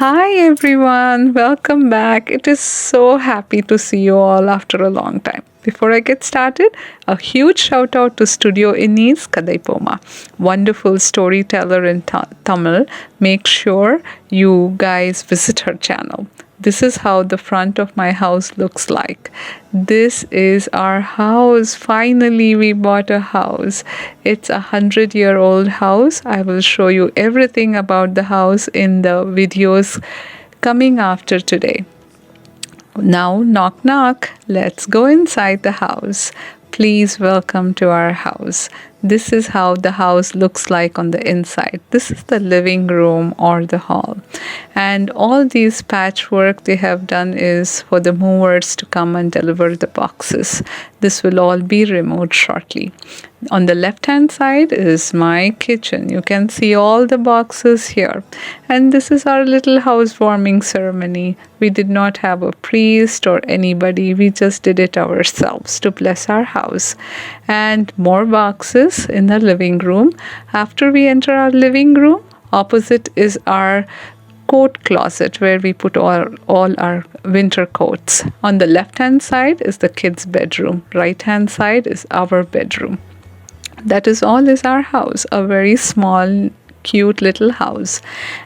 Hi everyone, welcome back. It is so happy to see you all after a long time. Before I get started, a huge shout out to Studio Inis Kadaipoma, wonderful storyteller in Tamil. Make sure you guys visit her channel. This is how the front of my house looks like. This is our house. Finally, we bought a house. It's 100-year-old house. I will show you everything about the house in the videos coming after today. Now, knock knock. Let's go inside the house. Please welcome to our house. This is how the house looks like on the inside. This is the living room or the hall. And all these patchwork they have done is for the movers to come and deliver the boxes. This will all be removed shortly. On the left hand side is my kitchen. You can see all the boxes here. And this is our little housewarming ceremony. We did not have a priest or anybody. We just did it ourselves to bless our house. And more boxes in the living room. After we enter our living room, opposite is our coat closet where we put all our winter coats. On the left hand side is the kids' bedroom. Right hand side is our bedroom. That is our house, a very small cute little house.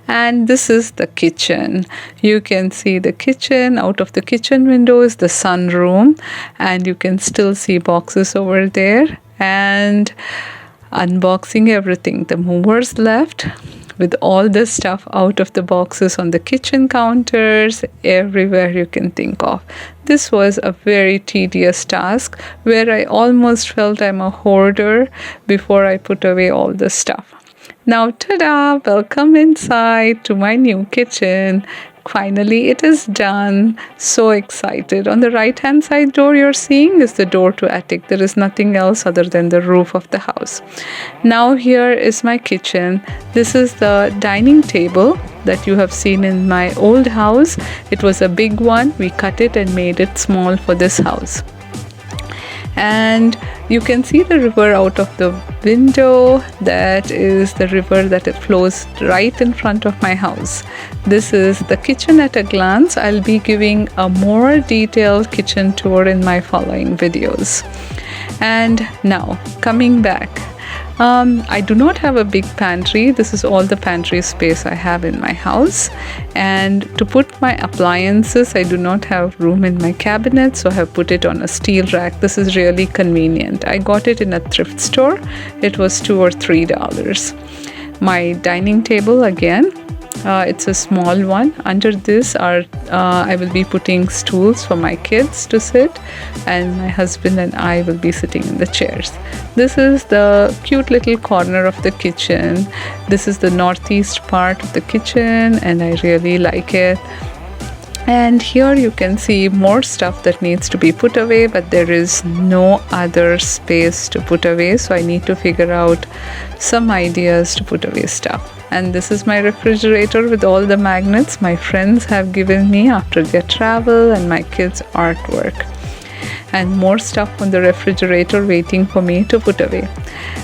And this is the kitchen. You can see the kitchen. Out of the kitchen window is the sunroom, and you can still see boxes over there. And unboxing everything, the movers left with all the stuff out of the boxes on the kitchen counters, everywhere you can think of. This was a very tedious task where I almost felt I'm a hoarder before I put away all the stuff. Now, ta-da! Welcome inside to my new kitchen. Finally, it is done. So excited. On the right-hand side door you're seeing is the door to attic. There is nothing else other than the roof of the house. Now here is my kitchen. This is the dining table that you have seen in my old house. It was a big one. We cut it and made it small for this house. And you can see the river out of the window. That is the river that it flows right in front of my house. This is the kitchen at a glance. I'll be giving a more detailed kitchen tour in my following videos. And now, coming back. I do not have a big pantry. This is all the pantry space I have in my house. And to put my appliances, I do not have room in my cabinet, so I have put it on a steel rack. This is really convenient. I got it in a thrift store. It was $2 or $3. My dining table again. It's a small one. Under this I will be putting stools for my kids to sit, and my husband and I will be sitting in the chairs. This is the cute little corner of the kitchen. This is the northeast part of the kitchen, and I really like it. And here you can see more stuff that needs to be put away, but there is no other space to put away, so I need to figure out some ideas to put away stuff. And this is my refrigerator with all the magnets my friends have given me after their travel, and my kids' artwork. And more stuff on the refrigerator waiting for me to put away.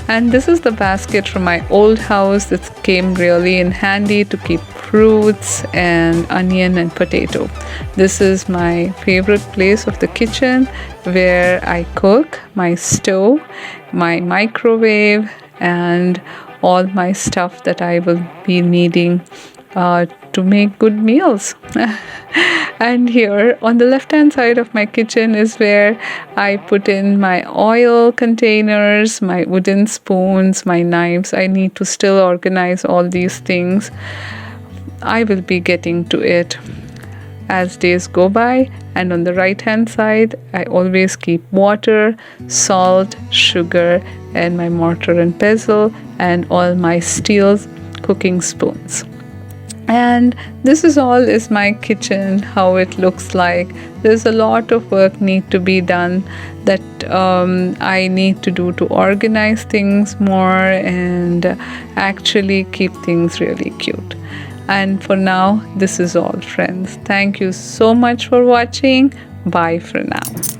And this is the basket from my old house that came really in handy to keep fruits and onion and potato. This is my favorite place of the kitchen where I cook, my stove, my microwave, and all my stuff that I will be needing to make good meals. And here on the left hand side of my kitchen is where I put in my oil containers, my wooden spoons, my knives. I need to still organize all these things. I will be getting to it as days go by. And on the right hand side I always keep water, salt, sugar, and my mortar and pestle, and all my steel cooking spoons. And this is my kitchen, how it looks like. There's a lot of work need to be done that I need to do to organize things more and actually keep things really cute. And for now, this is all, friends. Thank you so much for watching. Bye for now.